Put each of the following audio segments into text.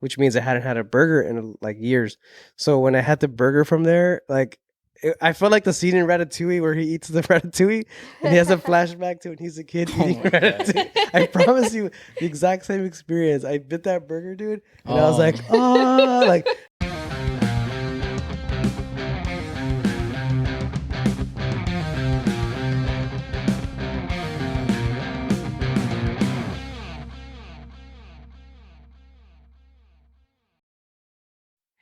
which means I hadn't had a burger in like years. So when I had the burger from there, like I felt like the scene in Ratatouille where he eats the ratatouille and he has a flashback to when he's a kid Oh eating my god. ratatouille. I promise you, the exact same experience. I bit that burger, dude, and I was Oh. like, oh, like.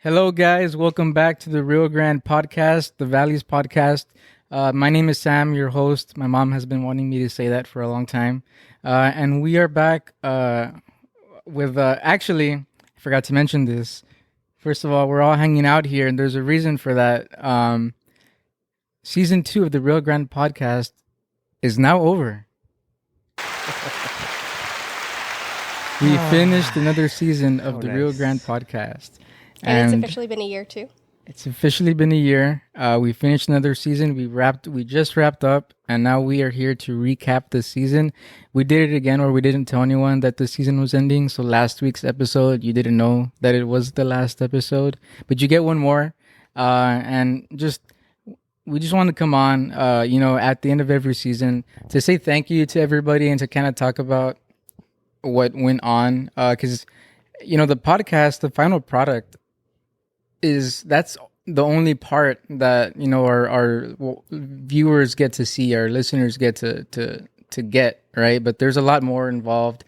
Hello, guys. Welcome back to the Rio Grande podcast, the Valleys podcast. My name is Sam, your host. My mom has been wanting me to say that for a long time. And we are back with, actually, I forgot to mention this. First of all, we're all hanging out here, and there's a reason for that. Season 2 of the Rio Grande podcast is now over. We finished another season of Oh, the Rio nice. Grande podcast. And it's officially been a year too. It's officially been a year. We finished another season. We just wrapped up, and now we are here to recap the season. We did it again where we didn't tell anyone that the season was ending. So last week's episode, you didn't know that it was the last episode, but you get one more. And we just want to come on, at the end of every season to say thank you to everybody and to kind of talk about what went on. Because the podcast, the final product, that's the only part that our viewers get to see, our listeners get to get, right? But there's a lot more involved.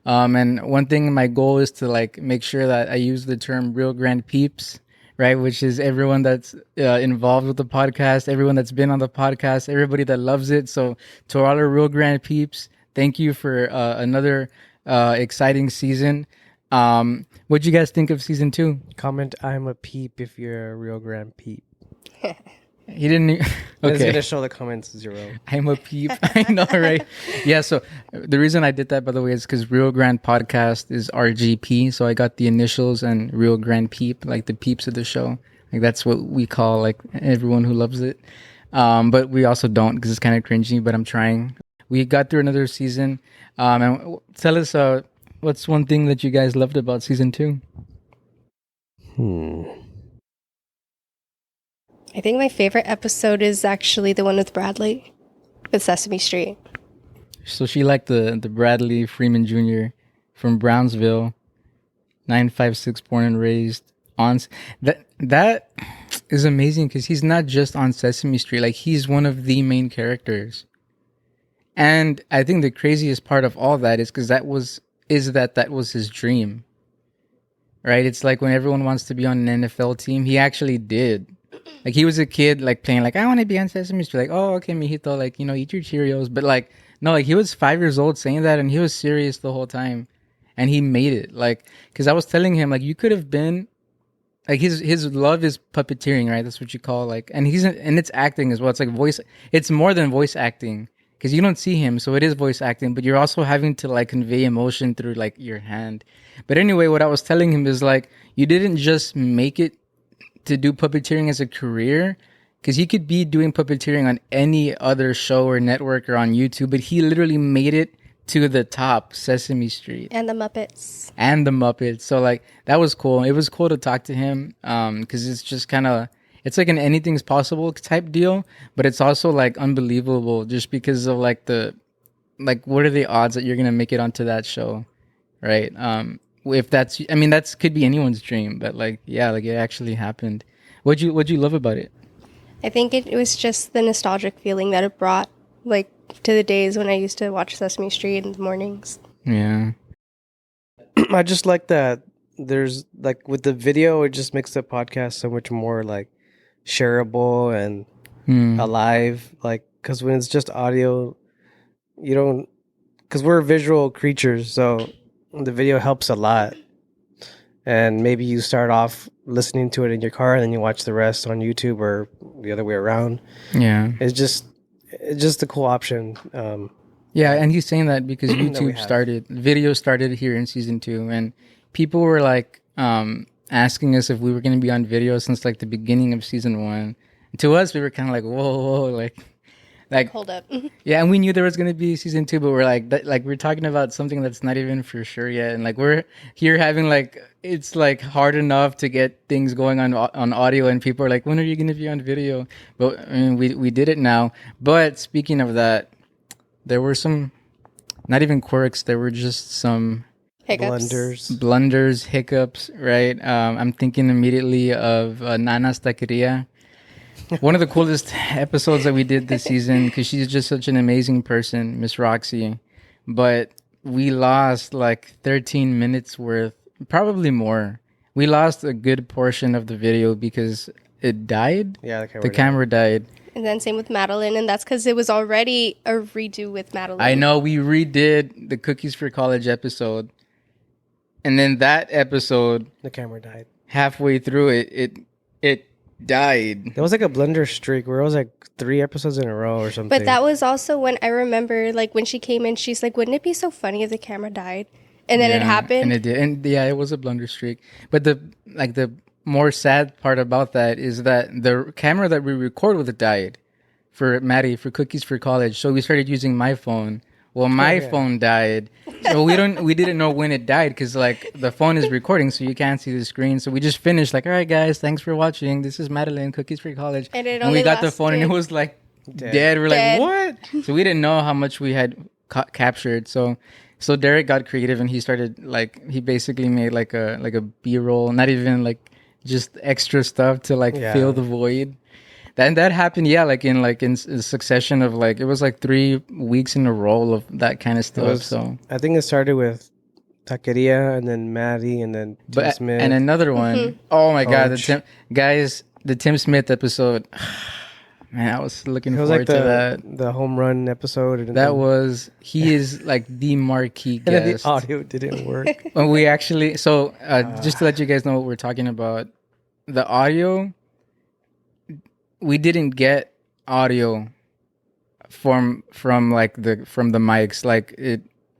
And one thing, my goal is to like make sure that I use the term Rio Grande peeps, right? Which is everyone that's involved with the podcast, everyone that's been on the podcast, everybody that loves it. So to all our Rio Grande peeps, thank you for another exciting season. What'd you guys think of season 2? Comment I'm a peep if you're a Rio Grande peep. He didn't. It's Okay. gonna show the comments 0. I'm a peep. I know, right? Yeah. So the reason I did that, by the way, is because Rio Grande podcast is RGP. So I got the initials and Rio Grande peep, like the peeps of the show. Like that's what we call like everyone who loves it. But we also don't because it's kind of cringy. But I'm trying. We got through another season. And tell us, what's one thing that you guys loved about season 2? I think my favorite episode is actually the one with Bradley, with Sesame Street. So she liked the Bradley Freeman Jr. from Brownsville, 956 born and raised on that is amazing because he's not just on Sesame Street, like he's one of the main characters. And I think the craziest part of all that is because that was his dream, right? It's like when everyone wants to be on an NFL team, he actually did. Like he was a kid, like playing, like I want to be on Sesame Street. Like, oh, okay, mijito, like eat your Cheerios. But like, no, like he was 5 years old saying that, and he was serious the whole time, and he made it. Like, because I was telling him, like, you could have been, like his love is puppeteering, right? That's what you call like, and it's acting as well. It's like voice. It's more than voice acting because you don't see him, so it is voice acting. But you're also having to like convey emotion through like your hand. But anyway, what I was telling him is like, you didn't just make it to do puppeteering as a career, because he could be doing puppeteering on any other show or network or on YouTube, but he literally made it to the top, Sesame Street. And the Muppets. So like that was cool. It was cool to talk to him because it's just kind of, it's like an anything's possible type deal, but it's also like unbelievable just because of like what are the odds that you're gonna make it onto that show, right? If that's, I mean, that's could be anyone's dream, but like, yeah, like it actually happened. What'd you love about it? I think it was just the nostalgic feeling that it brought, like, to the days when I used to watch Sesame Street in the mornings. Yeah. I just like that there's like with the video, it just makes the podcast so much more like shareable and alive. Like, because when it's just audio, you don't, because we're visual creatures, so the video helps a lot. And maybe you start off listening to it in your car and then you watch the rest on YouTube or the other way around. Yeah. It's just a cool option. Yeah, and he's saying that because that we YouTube have. video started here in season 2, and people were like asking us if we were going to be on video since like the beginning of season 1. To us, we were kind of like, whoa, like Like, hold up. yeah, and we knew there was gonna be season 2, but we're like, we're talking about something that's not even for sure yet, and like we're here having like it's like hard enough to get things going on audio, and people are like, when are you gonna be on video? But I mean, we did it now. But speaking of that, there were some not even quirks. There were just some Hiccups. blunders, hiccups. Right. I'm thinking immediately of Nana's Taqueria. One of the coolest episodes that we did this season because she's just such an amazing person, Miss Roxy. But we lost like 13 minutes worth, probably more. We lost a good portion of the video because it died. Yeah, the camera died. And then same with Madeline, and that's because it was already a redo with Madeline. I know, we redid the Cookies for College episode. And then that episode, the camera died. Halfway through it died. There was like a blunder streak where it was like 3 episodes in a row or something. But that was also when I remember, like, when she came in, she's like, wouldn't it be so funny if the camera died? And then it happened. And it did. And yeah, it was a blunder streak. But the more sad part about that is that the camera that we record with died for Maddie, for Cookies for College. So we started using my phone. Well, my phone died. So we didn't know when it died because like the phone is recording, so you can't see the screen. So we just finished like, all right, guys, thanks for watching. This is Madeline, Cookies for College. And we got the phone and it was like dead. We're like, what? So we didn't know how much we had captured. So Derek got creative and he started like, he basically made like a B-roll, not even like just extra stuff to like fill the void. And that happened, like in succession of like, it was like 3 weeks in a row of that kind of stuff. So I think it started with Taqueria and then Maddie and then Tim Smith. And another one. Oh my God. The Tim Smith episode. Man, I was looking forward to that. The home run episode. And he is like the marquee guest. And the audio didn't work. When we actually, just to let you guys know what we're talking about, the audio, we didn't get audio from the mics. Like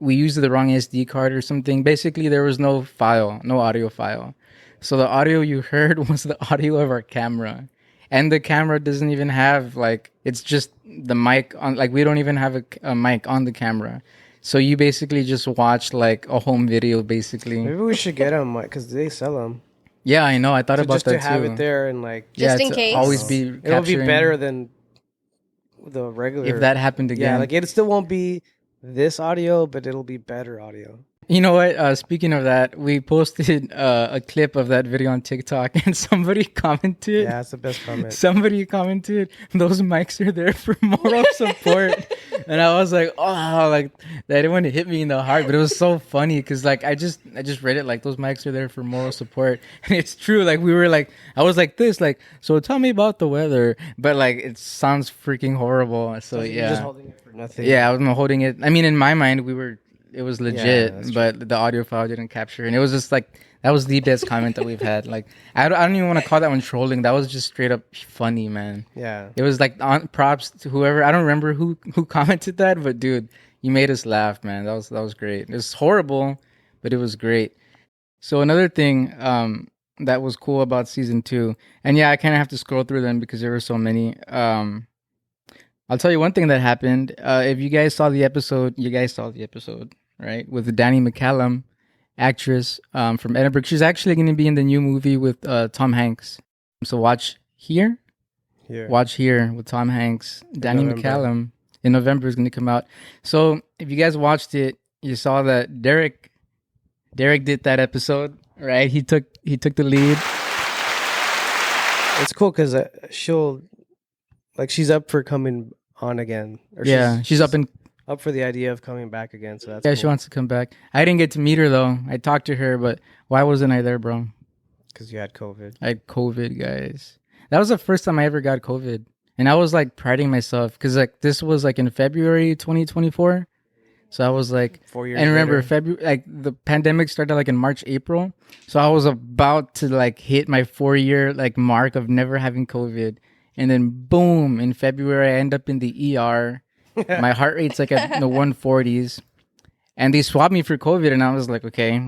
we used the wrong SD card or something. Basically, there was no audio file. So the audio you heard was the audio of our camera. And the camera doesn't even have it's just the mic on, we don't even have a mic on the camera. So you basically just watch like a home video basically. Maybe we should get them because they sell them. Yeah, I know. I thought about that too. Just to have it there and just in case. Always be it'll be better than the regular. If that happened again. Yeah, it still won't be this audio, but it'll be better audio. You know what? Speaking of that, we posted a clip of that video on TikTok, and somebody commented. Yeah, that's the best comment. Somebody commented, "Those mics are there for moral support," and I was like, "Oh, that didn't want to hit me in the heart," but it was so funny because I just read it like those mics are there for moral support, and it's true. Like we were like, I was like this, so tell me about the weather, but it sounds freaking horrible. So yeah, you're just holding it for nothing. Yeah, I wasn't holding it. I mean, in my mind, it was legit, but the audio file didn't capture. And it was just that was the best comment that we've had. I don't even want to call that one trolling. That was just straight up funny, man. Yeah. It was props to whoever. I don't remember who commented that, but dude, you made us laugh, man. That was great. It was horrible, but it was great. So another thing that was cool about season 2, and yeah, I kind of have to scroll through them because there were so many. I'll tell you one thing that happened. If you guys saw the episode, right? With Danny McAllen, actress from Edinburgh. She's actually going to be in the new movie with Tom Hanks. So watch here. Watch here with Tom Hanks. Danny McAllen in November is going to come out. So if you guys watched it, you saw that Derek did that episode, right? He took the lead. It's cool because she'll she's up for coming on again. Or she's up for the idea of coming back again. So that's cool. She wants to come back. I didn't get to meet her though. I talked to her, but why wasn't I there, bro? Because you had COVID. I had COVID, guys. That was the first time I ever got COVID, and I was priding myself because this was in February 2024. So I was 4 years. And remember, later. February, the pandemic started in March, April. So I was about to hit my 4-year mark of never having COVID. And then boom, in February, I end up in the ER. My heart rate's at the 140s. And they swabbed me for COVID. And I was like, okay,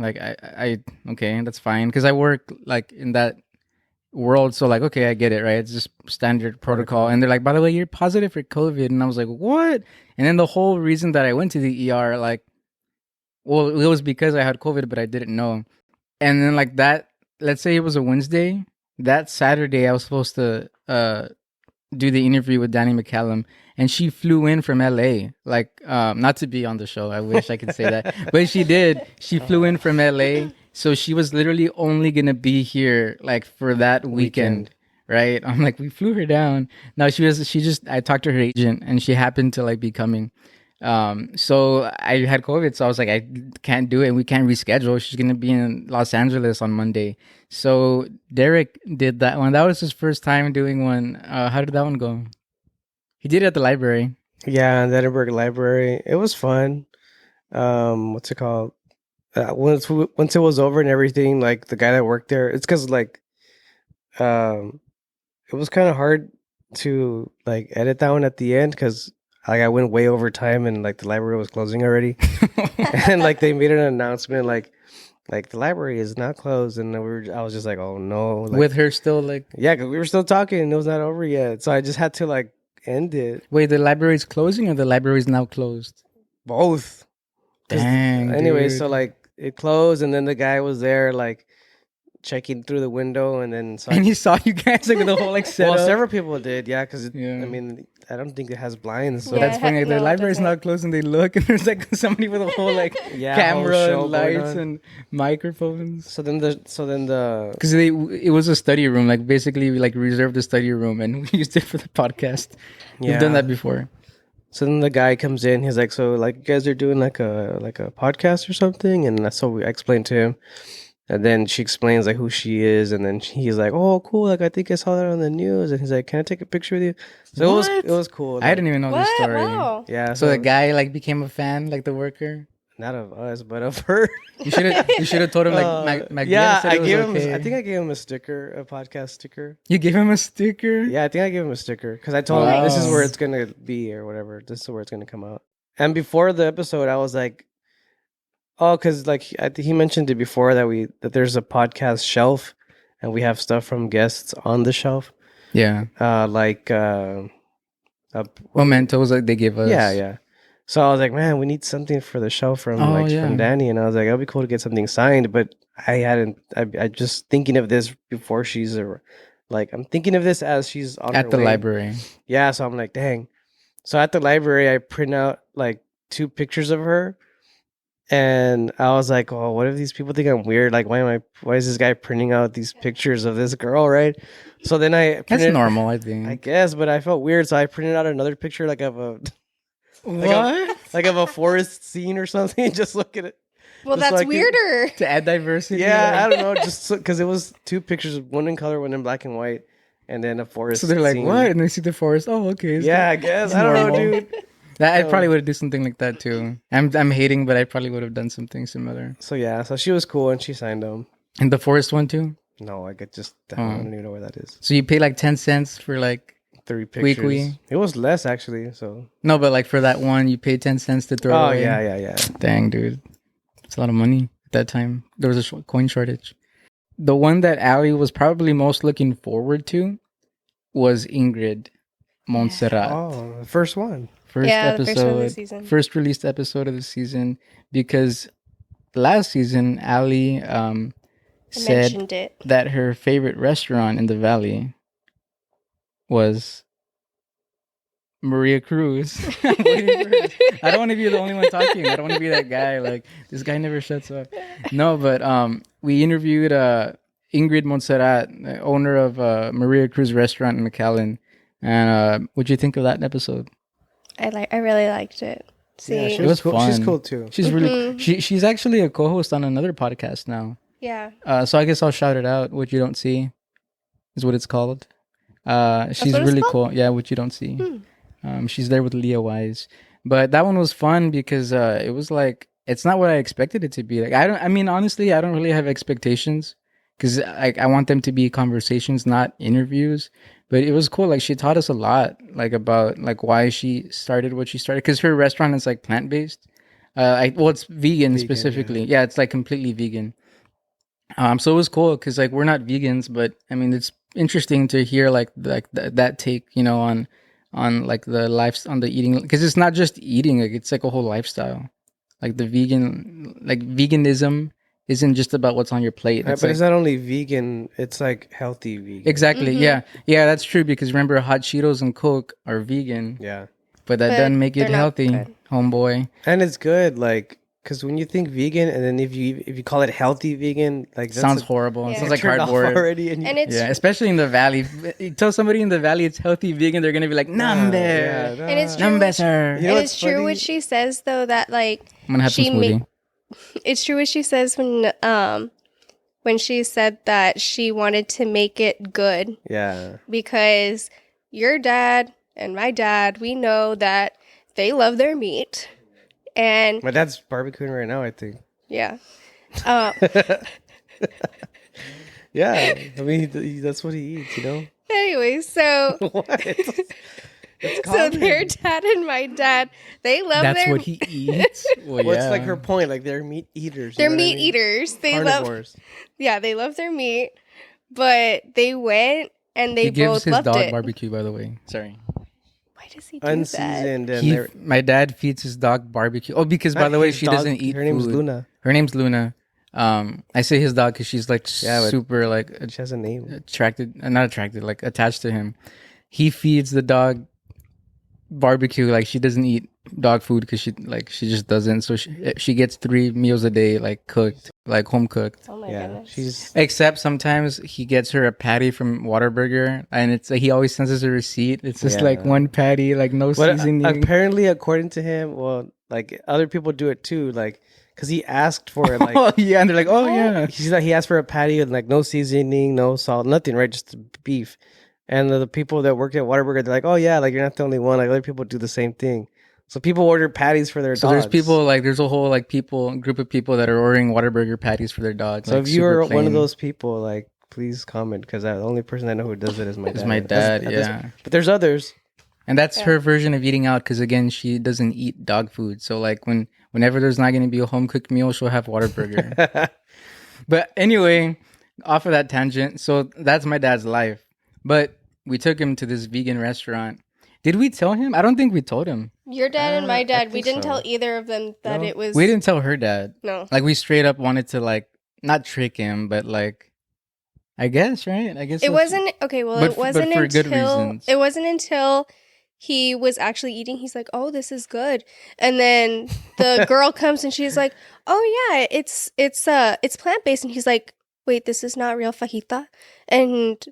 okay, that's fine. Because I work in that world. So like, okay, I get it, right? It's just standard protocol. And they're like, by the way, you're positive for COVID. And I was like, what? And then the whole reason that I went to the ER, like, well, it was because I had COVID, but I didn't know. And then like that, let's say it was a Wednesday. That Saturday, I was supposed to do the interview with Danny McAllen, and she flew in from LA. Like, not to be on the show. I wish I could say that, but she did. She flew in from LA, so she was literally only gonna be here like for that weekend. Right? I'm like, we flew her down. Now I talked to her agent, and she happened to like be coming. So I had COVID, so I was like, I can't do it, and we can't reschedule. She's gonna be in Los Angeles on Monday. So Derek did that one. That was his first time doing one. How did that one go? He did it at the library. Yeah, in the Edinburgh Library. It was fun. What's it called? Once it was over and everything, like the guy that worked there, it's because like, it was kind of hard to like edit that one at the end because like I went way over time and like the library was closing already, and like they made an announcement like the library is not closed, and I was just like, oh no, like, With her still like, yeah, because we were still talking and it was not over yet, so I just had to like end it. wait, the library's closing or the library's now closed? Both. Dang. Anyway, dude. so like it closed, and then the guy was there like checking through the window, and then so and he saw you guys like with the whole like setup. well, several people did, yeah, because Yeah. I mean, I don't think it has blinds, so Yeah. That's funny. The No, it library's doesn't. not closed, and they look, and there's like somebody with a whole like yeah, camera whole show and going lights on. and microphones. So then the Because it was a study room, like basically we like reserved the study room, and we used it for the podcast. yeah. We've done that before. So then the guy comes in. He's like, "So like you guys are doing like a podcast or something?" And that's what I explained to him. And then she explains like who she is, and then he's like, "Oh, cool! Like I think I saw that on the news." And he's like, "Can I take a picture with you?" So What? it was cool. I didn't even know this What? story. Wow. Yeah. So the guy like became a fan, like the worker. not of us, but of her. You should have told him like Magdalena yeah, said I it was gave okay. him. I think I gave him a sticker, a podcast sticker. You gave him a sticker. Yeah, I think I gave him a sticker because I told him this is Wow. where it's gonna be or whatever. This is where it's gonna come out. And before the episode, I was like, oh, because like he mentioned it before that there's a podcast shelf, and we have stuff from guests on the shelf. Yeah. Like Mementos like they give us. yeah. So I was like, man, we need something for the shelf from yeah. from Danny, and I was like, it'd be cool to get something signed, but I just thinking of this before she's like I'm thinking of this as she's on At her the way. library. Yeah, so I'm like, dang. So at the library, I print out like 2 pictures of her, and I was like, oh, what if these people think I'm weird? Like, why is this guy printing out these pictures of this girl, right? So then That's printed, normal, I think. I guess, but I felt weird, so I printed out another picture like of a What? like of a forest scene or something. Just look at it. Well, Just so that's I could- weirder. To add diversity. Yeah, I like- don't know, just because it was 2 pictures, one in color, one in black and white, and then a forest. So they're like, scene. what? And they see the forest. Oh, okay. it's Yeah, I good. guess. It's I don't know, normal. dude. I probably would have done something like that too. I'm hating, but I probably would have done something similar. So yeah, so she was cool and she signed them. And the forest one too. No, I could just I Oh. don't even know where that is. So you pay like 10 cents for like 3 pictures. Weekly. It was less actually. So no, but like for that one, you pay 10 cents to throw. oh away. yeah. Dang, dude, it's a lot of money at that time. There was a coin shortage. The one that Allie was probably most looking forward to was Ingrid Montserrat. Oh, the first one. First Yeah, the episode, first one of the season. first released episode of the season, because last season Allie I said mentioned it. that her favorite restaurant in the valley was Maria Cruz. I'm waiting for it. I don't want to be the only one talking. I don't want to be that guy. Like, this guy never shuts up. No, but we interviewed Ingrid Montserrat, the owner of Maria Cruz restaurant in McAllen. And what'd you think of that episode? I really liked it. See, Yeah, she It was was cool. She's fun. cool too. She's really she's actually a co-host on another podcast now. yeah. So I guess I'll shout it out. What You Don't See is what it's called. She's what it's really called? cool. Yeah, What You Don't See. She's there with Leah Wise. But that one was fun because it was like, it's not what I expected it to be. Like, I mean, honestly, I don't really have expectations because I want them to be conversations, not interviews. But it was cool. Like, she taught us a lot, like, about like why she started what she started. Because her restaurant is like plant-based. It's vegan specifically. Yeah, it's like completely vegan. So it was cool because like we're not vegans, but I mean it's interesting to hear that take, on like the life on the eating, because it's not just eating, like it's like a whole lifestyle. Like veganism isn't just about what's on your plate. Right, It's but like it's not only vegan; it's like healthy vegan. exactly, yeah, that's true. Because remember, hot Cheetos and Coke are vegan, Yeah, but that doesn't make it they're not healthy, good. homeboy. and it's good. Like, because when you think vegan, and then if you call it healthy vegan, like Sounds horrible. It Yeah. sounds like turned off cardboard. already. And it's Yeah, especially in the valley. You tell somebody in the valley it's healthy vegan, they're gonna be like, "Number, yeah, and it's true. number, What she, sir." You know and what's it's true funny? what she says though, that like I'm gonna have some she smoothie. it's true what she says when she said that she wanted to make it good, Yeah, because your dad and my dad, we know that they love their meat, and my dad's barbecuing right now. I think. yeah. Uh, Yeah, I mean that's what he eats. You know. anyway, so What? It's so common. their dad and my dad, they love That's their what he eats. Well, What's yeah. like her point? Like they're meat eaters. they're you know what I meat mean? eaters. They Carnivores. they love their meat, but they went and they He gives both his loved dog it. barbecue, by the way. Sorry. Why does he do that? Unseasoned and My dad feeds his dog barbecue. Oh, because by the way, she doesn't eat Her name's food. Luna. Her name's Luna. I say his dog because she's like Yeah, but super like She has a name. not attracted, like attached to him. He feeds the dog barbecue. Like she doesn't eat dog food because she just doesn't. So she gets 3 meals a day, like cooked, like home cooked. Oh my Yeah, goodness. she's Except sometimes he gets her a patty from Whataburger, and it's like he always sends us a receipt. It's just like Yeah. one patty, like no But seasoning. apparently, according to him, well, like other people do it too. Like, cause he asked for it. Like, Oh yeah, and they're like, oh yeah. he's like he asked for a patty with like no seasoning, no salt, nothing, right? Just beef. And the people that work at Whataburger, they're like, oh yeah, like you're not the only one. Like other people do the same thing. So people order patties for their So dogs. there's people like there's a whole like group of people that are ordering Whataburger patties for their dogs. So like, if you super are one of plain. those people, like please comment, because the only person I know who does it is my dad. It's my That's- dad, yeah. but there's others. And that's her version of eating out because again, she doesn't eat dog food. So like whenever there's not going to be a home cooked meal, she'll have Whataburger. But anyway, off of that tangent, so that's my dad's life. But we took him to this vegan restaurant. Did we tell him? I don't think we told him. Your dad and I my dad, we think didn't so. tell either of them that No. it was. We didn't tell her dad. No. Like we straight up wanted to like not trick him, but like I guess, right? I guess It that's- wasn't okay. Well, but it wasn't for good until reasons. it wasn't until he was actually eating. He's like, "Oh, this is good," and then the girl comes and she's like, "Oh yeah, it's plant based," and he's like, "Wait, this is not real fajita," and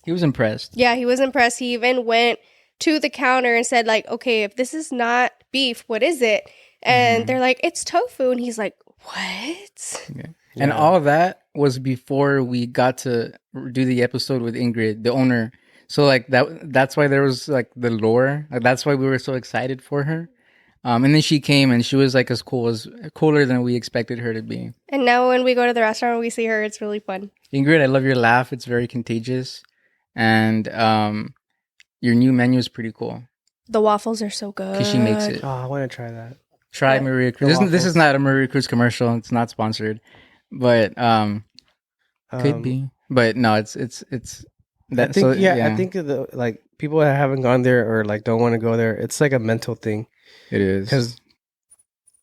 He was impressed. yeah, he was impressed. He even went to the counter and said like, "Okay, if this is not beef, what is it?" And they're like, "It's tofu," and he's like, "What?" And Yeah. all of that was before we got to do the episode with Ingrid, the owner. So like that's why there was like the lore. Like, that's why we were so excited for her. And then she came and she was like cooler than we expected her to be. And now when we go to the restaurant, we see her. It's really fun. Ingrid, I love your laugh. It's very contagious. And your new menu is pretty cool The waffles are so good because she makes it. Oh, I want to try that. Try What? Maria Cruz. The This is waffles. not a Maria Cruz commercial. It's not sponsored, but could be. But no, it's that. I think so, I think the like people that haven't gone there or like don't want to go there, it's like a mental thing it is because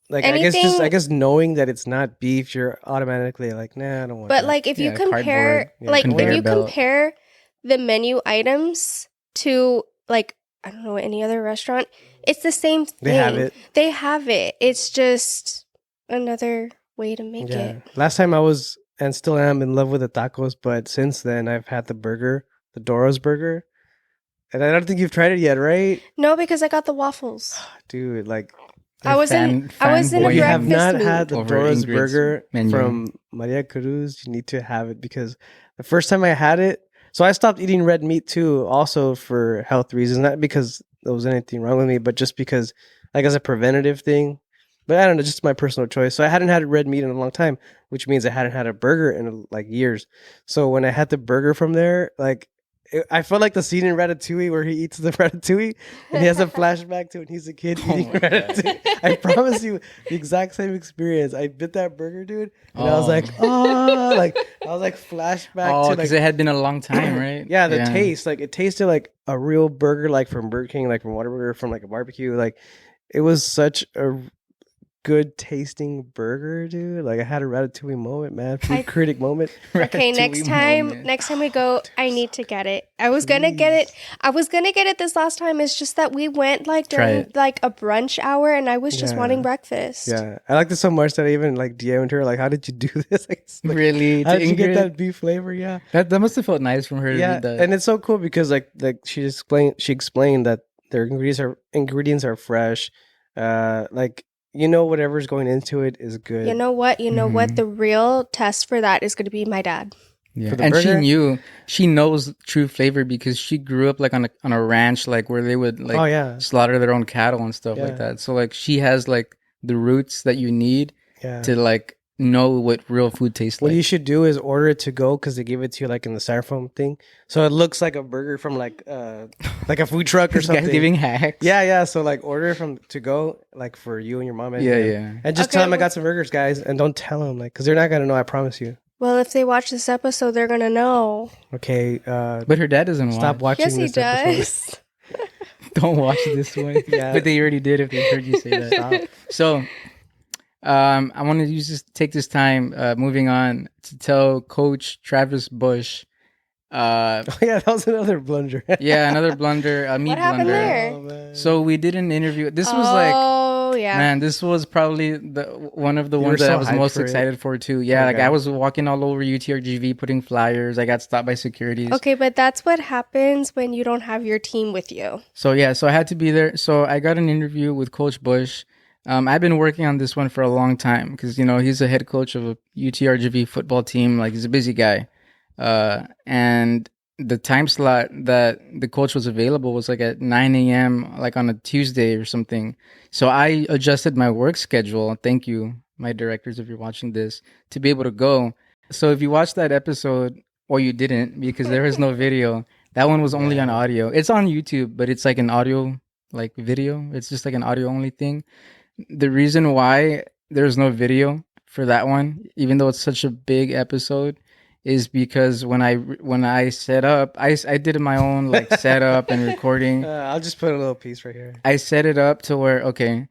like Anything- I guess knowing that it's not beef, you're automatically like, nah, I don't want. But that. like if you Yeah, compare cardboard, yeah, like if conveyor you belt. compare the menu items to like I don't know any other restaurant, it's the same thing. they have it. They have it. It's just another way to make Yeah. it. Last time I was and still am in love with the tacos, but since then I've had the burger, the Dora's burger, and I don't think you've tried it yet, right, No, because I got the waffles. dude? Like I was in a fanboy. you have breakfast not mood. had the Over Dora's Ingrid's burger menu. from Maria Cruz, you need to have it because the first time I had it, so I stopped eating red meat too, also for health reasons, not because there was anything wrong with me, but just because like as a preventative thing. But I don't know, just my personal choice. So I hadn't had red meat in a long time, which means I hadn't had a burger in like years. So when I had the burger from there, like I felt like the scene in Ratatouille where he eats the ratatouille and he has a flashback to when he's a kid eating ratatouille. I promise you, the exact same experience. I bit that burger, dude, and I was like, oh, like I was like flashback to because like it had been a long time, right? yeah, the taste, like it tasted like a real burger, like from Burger King, like from Whataburger, from like a barbecue. Like it was such a good tasting burger, dude. Like I had a ratatouille moment, man. Food critic moment. Okay, next time we go, I need to get it. I was gonna get it this last time. It's just that we went like during like a brunch hour, and I was just wanting breakfast. Yeah, I liked it so much that I even like DM'd her like, "How did you do this? Like, really? How did you get that beef flavor?" Yeah, that must have felt nice from her. Yeah, to do that. And it's so cool because like she explained that their ingredients are fresh. Like whatever's going into it is good. You know what? The real test for that is going to be my dad. Yeah, and burger? she knows true flavor because she grew up like on a ranch, like where they would like slaughter their own cattle and stuff like that. So like she has like the roots that you need to like know what real food tastes like. What you should do is order it to go because they give it to you like in the styrofoam thing, so it looks like a burger from like a food truck or something. Guys giving hacks. Yeah. So like order it from to go like for you and your mom. And and just tell them I got some burgers, guys, and don't tell them like because they're not gonna know. I promise you. Well, if they watch this episode, they're gonna know. Okay. But her dad doesn't stop watching. Yes, he this does. Don't watch this one. Yeah, but they already did if they heard you say that. Stop. So. I want to take this time, moving on, to tell Coach Travis Bush. That was another blunder. Another blunder. A meat what happened blunder. there? So we did an interview. This was man, this was probably one of the ones that I was most excited for too. Yeah, I was walking all over UTRGV putting flyers. I got stopped by securities. Okay, but that's what happens when you don't have your team with you. So I had to be there. So I got an interview with Coach Bush. I've been working on this one for a long time because, he's a head coach of a UTRGV football team. Like, he's a busy guy. And the time slot that the coach was available was like at 9 a.m., like on a Tuesday or something. So I adjusted my work schedule. Thank you, my directors, if you're watching this, to be able to go. So if you watched that episode, or you didn't because there was no video, that one was only on audio. It's on YouTube, but it's like an audio, like video. It's just like an audio only thing. The reason why there's no video for that one, even though it's such a big episode, is because when I set up, I did my own like setup and recording. I'll just put a little piece right here. I set it up to where the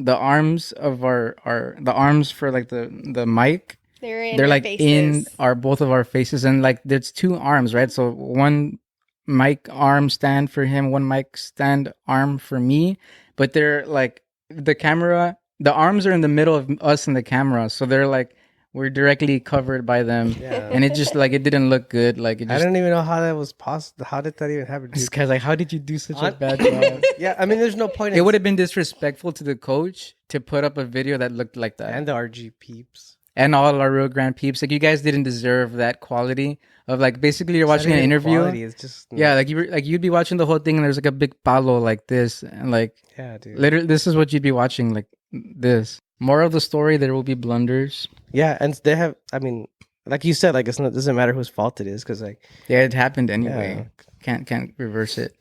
arms of the arms for like the mic, they're like faces. In both of our faces, and like there's two arms, right? So one mic arm stand for him, one mic stand arm for me, but they're like. The arms are in the middle of us and the camera, so they're like we're directly covered by them, and it just like it didn't look good. Like I don't even know how that was possible. How did that even happen? This guy's like, how did you do such a bad job? Yeah, I mean, there's no point. It would have been disrespectful to the coach to put up a video that looked like that, and the RG peeps, and all our Rio Grande peeps. Like you guys didn't deserve that quality of like basically you're watching an interview. Quality, it's just you'd be watching the whole thing, and there's like a big palo like this, and like dude. Literally, this is what you'd be watching like this. More of the story, there will be blunders. Yeah, and they have. I mean, like you said, like it doesn't matter whose fault it is because like it happened anyway. Can't reverse it.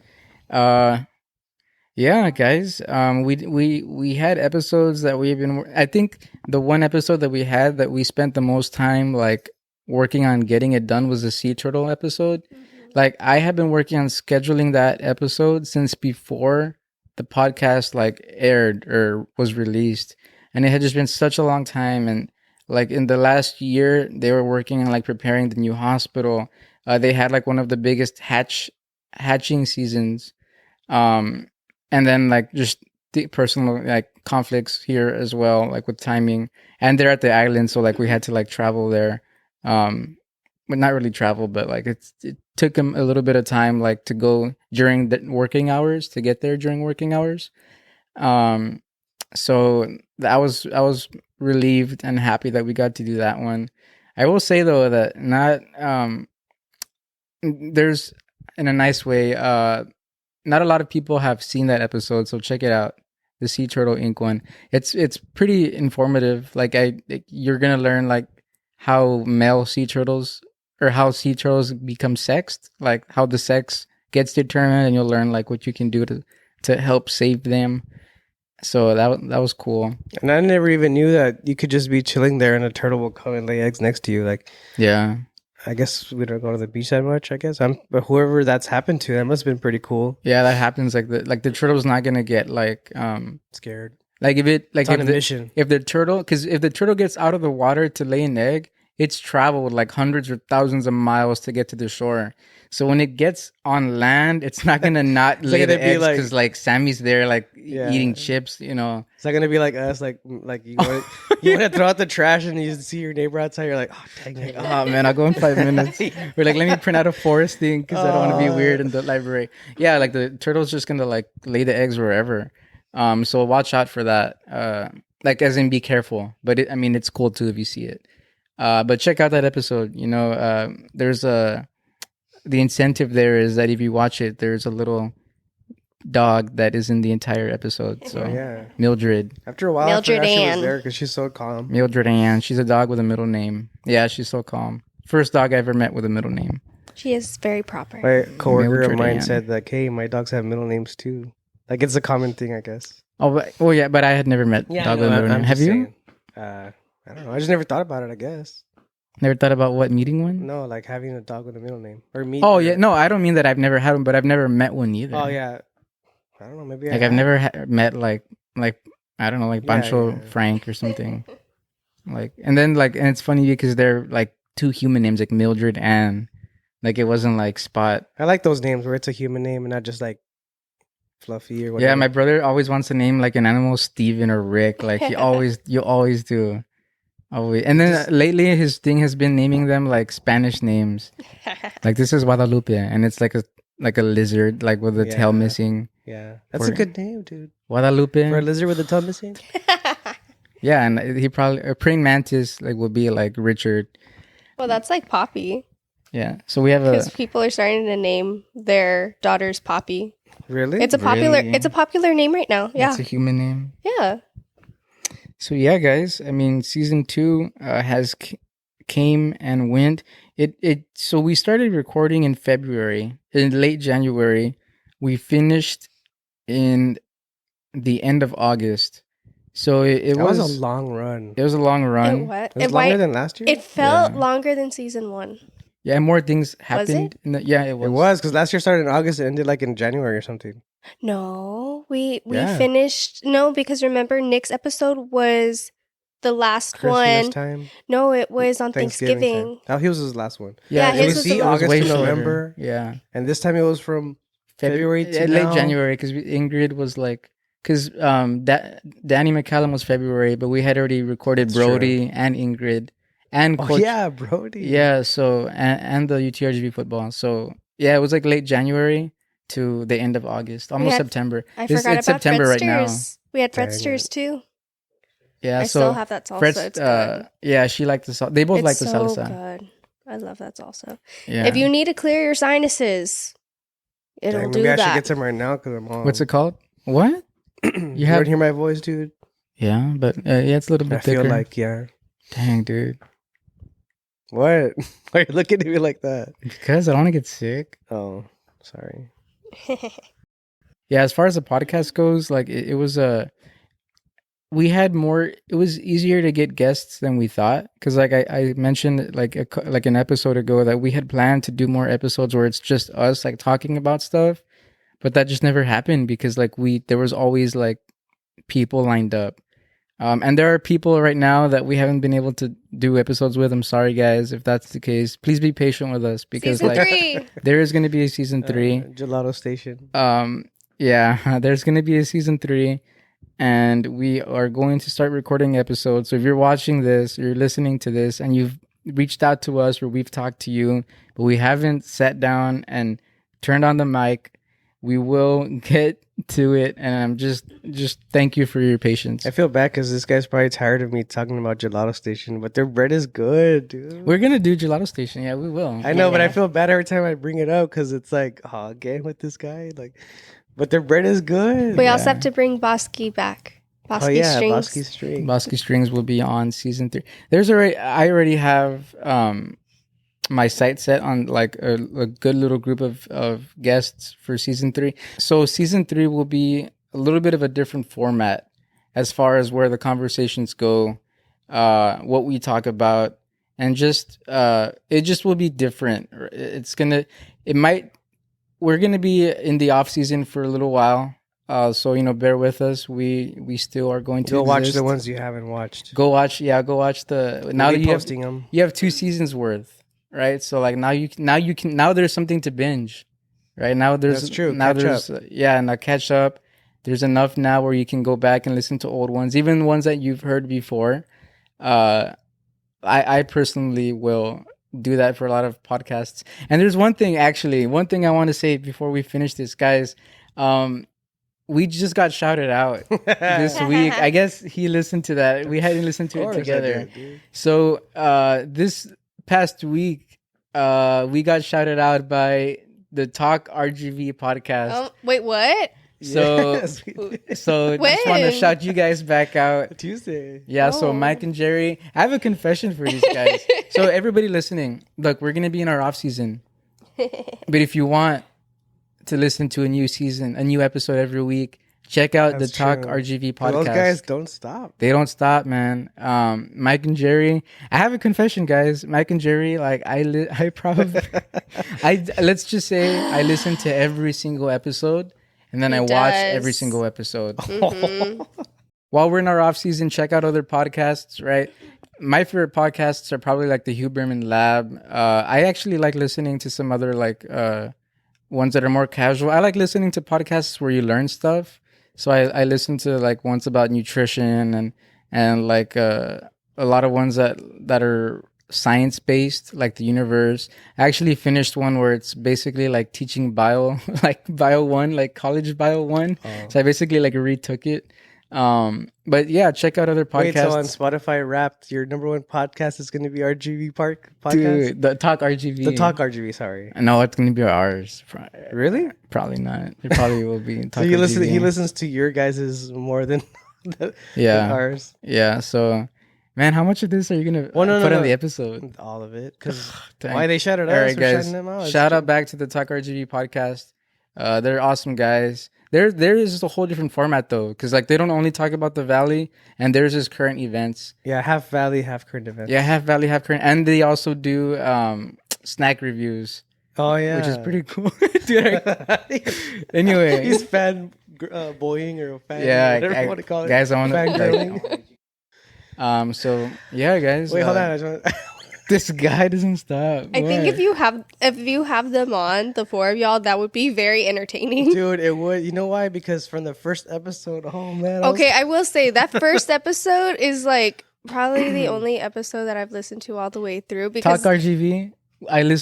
Guys. We had episodes that we've been. I think the one episode that we had that we spent the most time like working on getting it done was the sea turtle episode. Mm-hmm. Like I have been working on scheduling that episode since before the podcast like aired or was released, and it had just been such a long time. And like in the last year, they were working on like preparing the new hospital. They had like one of the biggest hatching seasons, and then like just the personal like conflicts here as well, like with timing. And they're at the island, so like we had to like travel there. But not really travel, but like it took them a little bit of time, like to go during the working hours to get there during working hours. So I was relieved and happy that we got to do that one. I will say though that there's in a nice way, not a lot of people have seen that episode, so check it out. The Sea Turtle Inc. one. It's pretty informative. Like you're gonna learn like how male sea turtles or how sea turtles become sexed, like how the sex gets determined, and you'll learn like what you can do to help save them. So that was cool. And I never even knew that you could just be chilling there and a turtle will come and lay eggs next to you. Like, Yeah. I guess we don't go to the beach that much. I guess but whoever that's happened to, that must have been pretty cool. Yeah, that happens. Like the turtle's not gonna get like Scared. like if it like It's on if a mission. if the turtle, because if the turtle gets out of the water to lay an egg, it's traveled like hundreds or thousands of miles to get to the shore. So when it gets on land, it's not gonna not lay the eggs because like Sammy's there like eating chips, you know. It's not gonna be like us, like you want to throw out the trash and you see your neighbor outside. You're like, oh dang it, Oh man, I'll go in 5 minutes. We're like, let me print out a forest thing because I don't want to be weird in the library. Yeah, like the turtle's just gonna like lay the eggs wherever. So watch out for that. Like as in be careful. But I mean, it's cool too if you see it. But check out that episode. You know, there's the incentive there is that if you watch it, there's a little dog that is in the entire episode. So yeah, Mildred. After a while, Mildred I forgot she was Ann. there because she's so calm. Mildred Ann. She's a dog with a middle name. Yeah, she's so calm. First dog I ever met with a middle name. She is very proper. My coworker Mildred of mine Ann. said like, hey, my dogs have middle names too. Like it's a common thing, I guess. Oh yeah, but I had never met dog with a middle name. Have you? Saying, I don't know. I just never thought about it. I guess. Never thought about what, meeting one? No, like having a dog with a middle name or me. Oh yeah, no, I don't mean that I've never had one, but I've never met one either. Oh yeah. I don't know. Maybe Like I've never met like I don't know, like Pancho yeah. Frank or something. Like and then like and it's funny because they're like two human names, like Mildred and like it wasn't like Spot. I like those names where it's a human name and not just like Fluffy or whatever. Yeah, my brother always wants to name like an animal Steven or Rick. Like you always do. Always. And then lately his thing has been naming them like Spanish names. Like this is Guadalupe and it's like a lizard like with the tail missing. Yeah. That's a good name, dude. Guadalupe. For a lizard with a tail missing? Yeah, and he probably a praying mantis like would be like Richard. Well, that's like Poppy. Yeah. So we have because people are starting to name their daughters Poppy. Really? It's a popular name right now. Yeah. It's a human name. Yeah. So yeah, guys. I mean, season 2 has came and went. So we started recording in February, in late January. We finished in the end of August. So it was a long run. It was a long run. It was longer than last year? It felt longer than season 1. Yeah, more things happened. Was it? Yeah, it was. It was because last year started in August and ended like in January or something. No, we finished. No, because remember Nick's episode was the last Christmas one. Time. No, it was on Thanksgiving. Oh, his was his last one. Yeah, his was the August way to shorter. November. Yeah, and this time it was from February to late January because Ingrid was like. Because Danny McAllen was February, but we had already recorded Brody and Ingrid and Coach. Brody. Yeah, so and the UTRGV football. So yeah, it was like late January to the end of August, almost September. I forgot about September Fredsters. right now. We had Fredsters too. Yeah, I still have that salsa. It's good. Yeah, she liked the salsa. They both like the salsa. Good. I love that salsa. Yeah. If you need to clear your sinuses, it'll do that. Maybe I should get some right now because I'm on. What's it called? What? You don't hear my voice, dude? Yeah, but it's a little bit thicker. I feel like, Dang, dude. What? Why are you looking at me like that? Because I don't want to get sick. Oh, sorry. Yeah, as far as the podcast goes, like it was we had more. It was easier to get guests than we thought because, like I mentioned, like an episode ago, that we had planned to do more episodes where it's just us like talking about stuff. But that just never happened because like there was always like people lined up. And there are people right now that we haven't been able to do episodes with. I'm sorry guys if that's the case. Please be patient with us because season 3. There is going to be a season 3. Gelato Station. Yeah, there's going to be a season 3 and we are going to start recording episodes. So if you're watching this, you're listening to this and you've reached out to us or we've talked to you, but we haven't sat down and turned on the mic, we will get to it, and I'm just thank you for your patience. I feel bad because this guy's probably tired of me talking about Gelato Station, but their bread is good, dude. We're gonna do Gelato Station, yeah, we will. I know, but I feel bad every time I bring it up because it's like, oh, again with this guy, like, but their bread is good. We also have to bring Bosky back. Bosky Strings. Bosky Strings. Bosky Strings will be on season 3. I already have my sights set on like a good little group of guests for season 3. So season 3 will be a little bit of a different format as far as where the conversations go, what we talk about, and just it just will be different. We're gonna be in the off season for a little while. So bear with us. We still are going to go watch exist. the ones you haven't watched. Go watch the now that posting them. You have 2 seasons worth, right? So like now there's something to binge, right? Now there's That's true. Now catch there's up. now catch up. There's enough now where you can go back and listen to old ones, even ones that you've heard before. I personally will do that for a lot of podcasts. And there's one thing I want to say before we finish this, guys. We just got shouted out this week. I guess he listened to that. We hadn't listened to it together. So this past week, we got shouted out by the Talk RGV podcast. Oh, wait, what? So, Yes, so When? just want to shout you guys back out. Tuesday. Yeah, so Oh. Mike and Jerry, I have a confession for these guys. So everybody listening, look, we're going to be in our off season. But if you want to listen to a new season, a new episode every week, check out That's the Talk true. RGV podcast. Those guys don't stop. They don't stop, man. Mike and Jerry, I have a confession, guys. Mike and Jerry, like I probably, let's just say I listen to every single episode, and then He I watch does. every single episode. Mhm. While we're in our off season, check out other podcasts, right? My favorite podcasts are probably like the Hugh Berman Lab. I actually like listening to some other like ones that are more casual. I like listening to podcasts where you learn stuff. So I listen to like ones about nutrition and like a lot of ones that are science based, like the universe. I actually finished one where it's basically like teaching bio, like bio 1, like college bio 1. So I basically like retook it. But yeah, check out other podcasts. Wait, so on Spotify Wrapped, your number 1 podcast is going to be RGV Park podcast? Dude, the Talk RGV. The Talk RGV, sorry. No, it's gonna be ours. Really? Probably not. It probably will be. Talk So you RGV. he listens to your guys' more than, than Yeah. ours. Yeah. So, man, how much of this are you gonna Well, no, put no, on no. the episode? All of it. Because Dang. why they shouted All us, right, we're guys. shouting them out. It's Shout true. out back to the Talk RGV podcast. They're awesome guys. There is just a whole different format though, because like they don't only talk about the Valley, and there's just current events. Yeah, half Valley, half current events. Yeah, half Valley, half current, and they also do snack reviews, Oh, yeah. which is pretty cool. Dude, anyway, He's fan boying or fan, yeah, whatever you want to call it. guys, I want to. Fangirling. So yeah, guys. Wait, hold on. I just want... This guy doesn't stop. I think What? if you have them on, the 4 of y'all, that would be very entertaining. Dude, it would. You know why? Because from the first episode, oh, man. Okay, I will say that first episode is like probably the only episode that I've listened to all the way through because Talk RGV.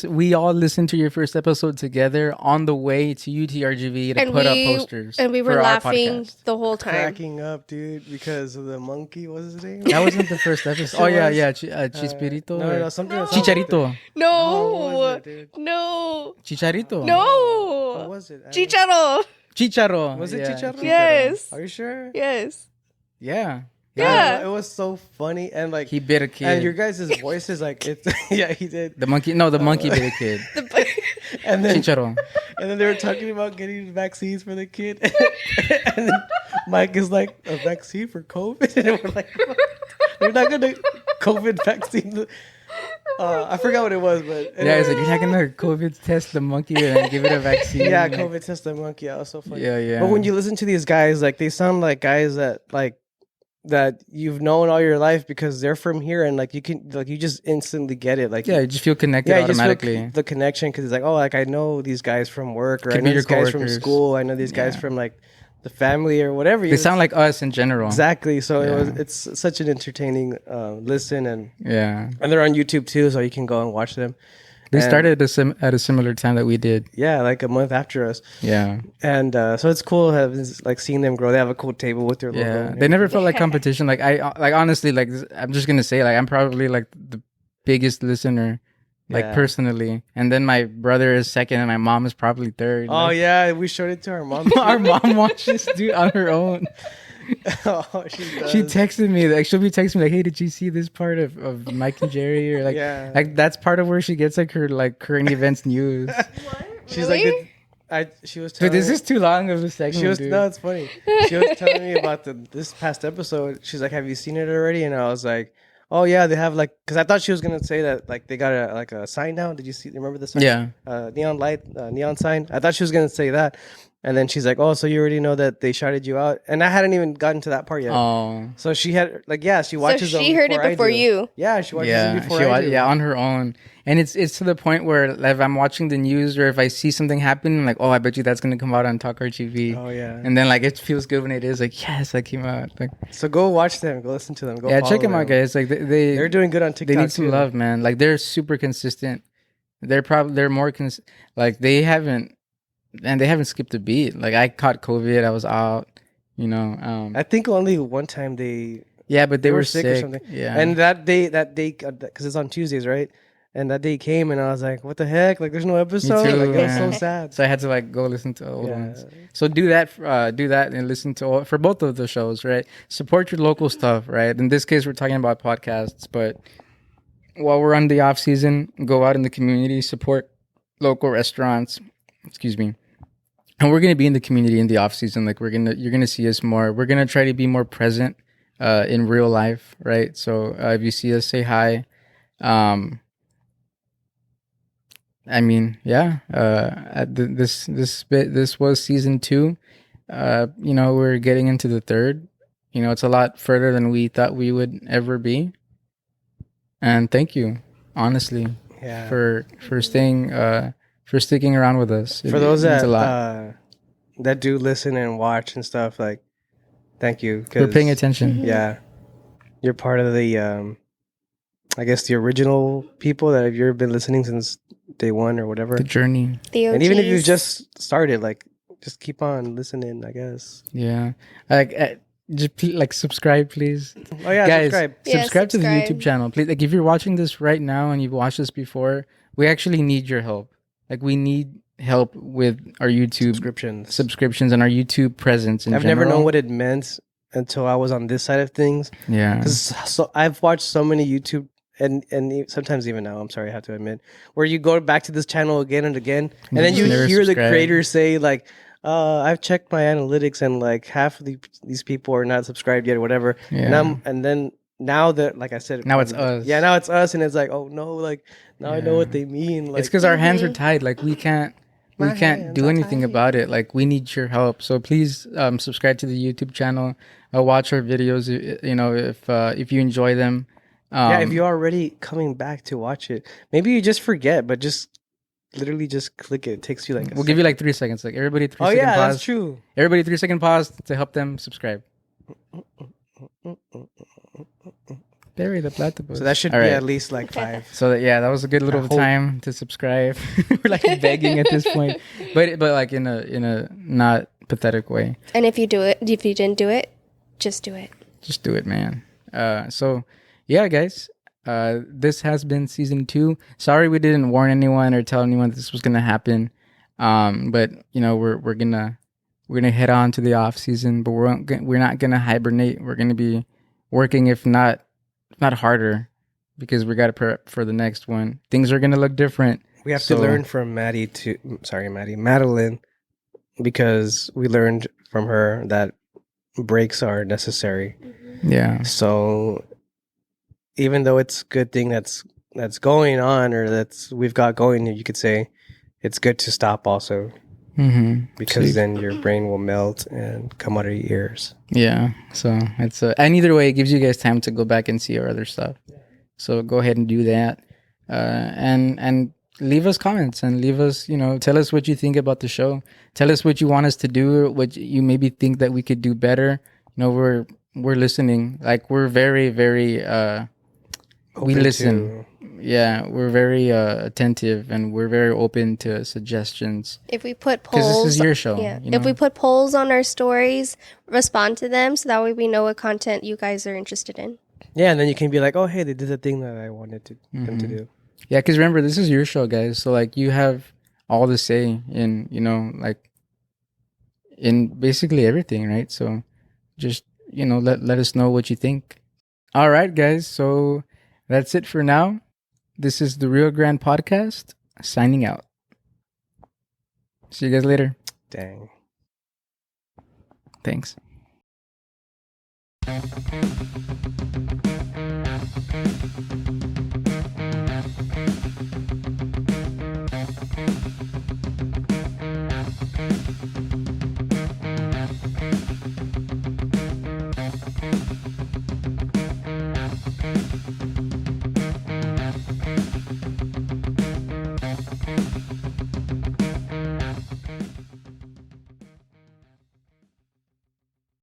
We all listened to your first episode together on the way to UTRGV to and put up we posters. and we were for our laughing podcast. the whole time. cracking up, dude, because of the monkey. What was his name? That wasn't the first episode. Oh It yeah, was. yeah. Chispirito. No, or- something. Chicharito. Oh, what was No, it, dude? no, Chicharito. What no. was it? Chicharo. Chicharo. Was it Yeah, Chicharo? Yes. Are you sure? Yes. Yeah. Yeah. It was so funny and like He bit a kid. and your guys' voices like it's yeah he did. the monkey. No, the monkey bit a kid. And then Chicharo. and then they were talking about getting vaccines for the kid. And then Mike is like, a vaccine for COVID? And we're like, they're not gonna COVID vaccine. I forgot what it was, but Yeah, he's like, you're not gonna COVID test the monkey and then give it a vaccine. yeah, Like, COVID test the monkey. Yeah, it was so funny. Yeah, yeah. But when you listen to these guys, like they sound like guys that you've known all your life because they're from here and like you can like you just instantly get it. Like yeah, you just feel connected yeah, you just feel automatically. the connection because it's like, oh, like I know these guys from work or Could I be know your these guys from coworkers. school. I know these guys Yeah. from like the family or whatever. They sound like us in general. exactly. So Yeah. it's such an entertaining listen and Yeah. they're on YouTube too, so you can go and watch them. They And- started at a similar time that we did. Yeah, like a month after us, Yeah. and so it's cool having like seeing them grow. They have a cool table with their logo. Yeah. and They never felt like competition. Like honestly, like I'm just gonna say, like I'm probably like the biggest listener, like Yeah. personally. And then my brother is second and my mom is probably third. Oh Like, yeah, we showed it to our mom. our mom watches dude on her own. Oh, she does. She texted me, like, she'll be texting me like, "Hey, did you see this part of Mike and Jerry?" Or Yeah. like that's part of where she gets like her like current events news. She's Really? she was Dude, telling this me- is too long of a segment, she was dude. no, it's funny. She was telling me about this past episode. She's like, "Have you seen it already?" And I was like, "Oh yeah, they have like." Because I thought she was gonna say that like they got a sign now. Did you see? Remember the sign? Yeah. Neon light, neon sign. I thought she was gonna say that, and then she's like, "Oh, so you already know that they shouted you out?" And I hadn't even gotten to that part yet. Oh. So she had like, yeah, she watches. So she them heard it I before do. you. Yeah, she watches Yeah, it before I do. yeah, on her own. And it's to the point where if I'm watching the news or if I see something happen, I'm like, oh, I bet you that's gonna come out on Talk TV. Oh yeah. And then like it feels good when it is like, yes, that came out. Like, So go watch them. Go listen to them. Go yeah, follow check them out, guys. Like They're doing good on TikTok. they need some too. love, man. Like they're super consistent. They're more like they haven't skipped a beat. Like I caught COVID, I was out. You know, I think only one time they yeah, but they were sick or something. Yeah, And that day, because it's on Tuesdays, right? And that day came, and I was like, "What the heck? Like, there's no episode." too, Like, it was so man. sad. So I had to like go listen to old Yeah. ones. So do that, and listen to for both of the shows, right? Support your local stuff, right? In this case, we're talking about podcasts, but while we're on the off season, go out in the community, support local restaurants. Excuse me. And we're gonna be in the community in the off season. Like you're gonna see us more. We're gonna try to be more present in real life, right? So if you see us, say hi. I mean, yeah. This was season 2. You know, we're getting into the 3rd. You know, it's a lot further than we thought we would ever be. And thank you, honestly, Yeah. for staying for sticking around with us. For those means that do listen and watch and stuff, like, thank you. we're paying attention. Yeah, you're part of the I guess the original people that have you been listening since day one or whatever. The journey. The OGs. And even if you just started, like, just keep on listening, I guess. Yeah. Like just like subscribe, please. Oh yeah, Guys, subscribe. Yeah, subscribe to the subscribe. YouTube channel, please. Like if you're watching this right now and you've watched this before, we actually need your help. Like we need help with our YouTube subscriptions and our YouTube presence in I've general. never known what it meant until I was on this side of things. Yeah. Because so I've watched so many YouTube and sometimes even now, I'm sorry, I have to admit, where you go back to this channel again and again, and then you never hear the subscribe. creators say like, I've checked my analytics and like half of these people are not subscribed yet or whatever. Yeah. And then now that, like I said, Now it's us. Yeah, now it's us, and it's like, oh no, like now I know what they mean. Like, It's because our hands are tied. Like we can't hands do are anything tied. about it. Like we need your help. So please subscribe to the YouTube channel. Watch our videos. You know, if you enjoy them. yeah, if you're already coming back to watch it, maybe you just forget, but just literally just click it. It takes you like we'll give you like 3 seconds. Like everybody 3 oh second yeah, pause. that's true. Everybody 3 second pause to help them subscribe. Bury the platypus. So that should All be right. at least like 5. So that was a good little hope. time to subscribe. We're like begging at this point, but like in a not pathetic way. And if you didn't do it, just do it. Just do it, man. So yeah, guys. This has been season 2. Sorry we didn't warn anyone or tell anyone this was gonna happen. But you know we're gonna head on to the off season, but we're not gonna hibernate. We're gonna be working, if not harder, because we got to prep for the next one. Things are gonna look different. We have to learn from Madeline, because we learned from her that breaks are necessary. Yeah. So even though it's a good thing that's going on, or we've got going, you could say it's good to stop also, because then your brain will melt and come out of your ears. Yeah. So it's and either way, it gives you guys time to go back and see our other stuff. So go ahead and do that, and leave us comments and leave us, tell us what you think about the show. Tell us what you want us to do, what you maybe think that we could do better. We're listening. Like we're very, very we listen. Yeah, we're very attentive, and we're very open to suggestions. If we put polls, because this is your show. Yeah. If we put polls on our stories, respond to them, so that way we know what content you guys are interested in. Yeah, and then you can be like, oh, hey, they did the thing that I wanted them to do. Yeah, because remember, this is your show, guys. So like, you have all the say in, like, in basically everything, right? So just let us know what you think. All right, guys. So that's it for now. This is the Rio Grande podcast signing out. See you guys later. Dang. Thanks.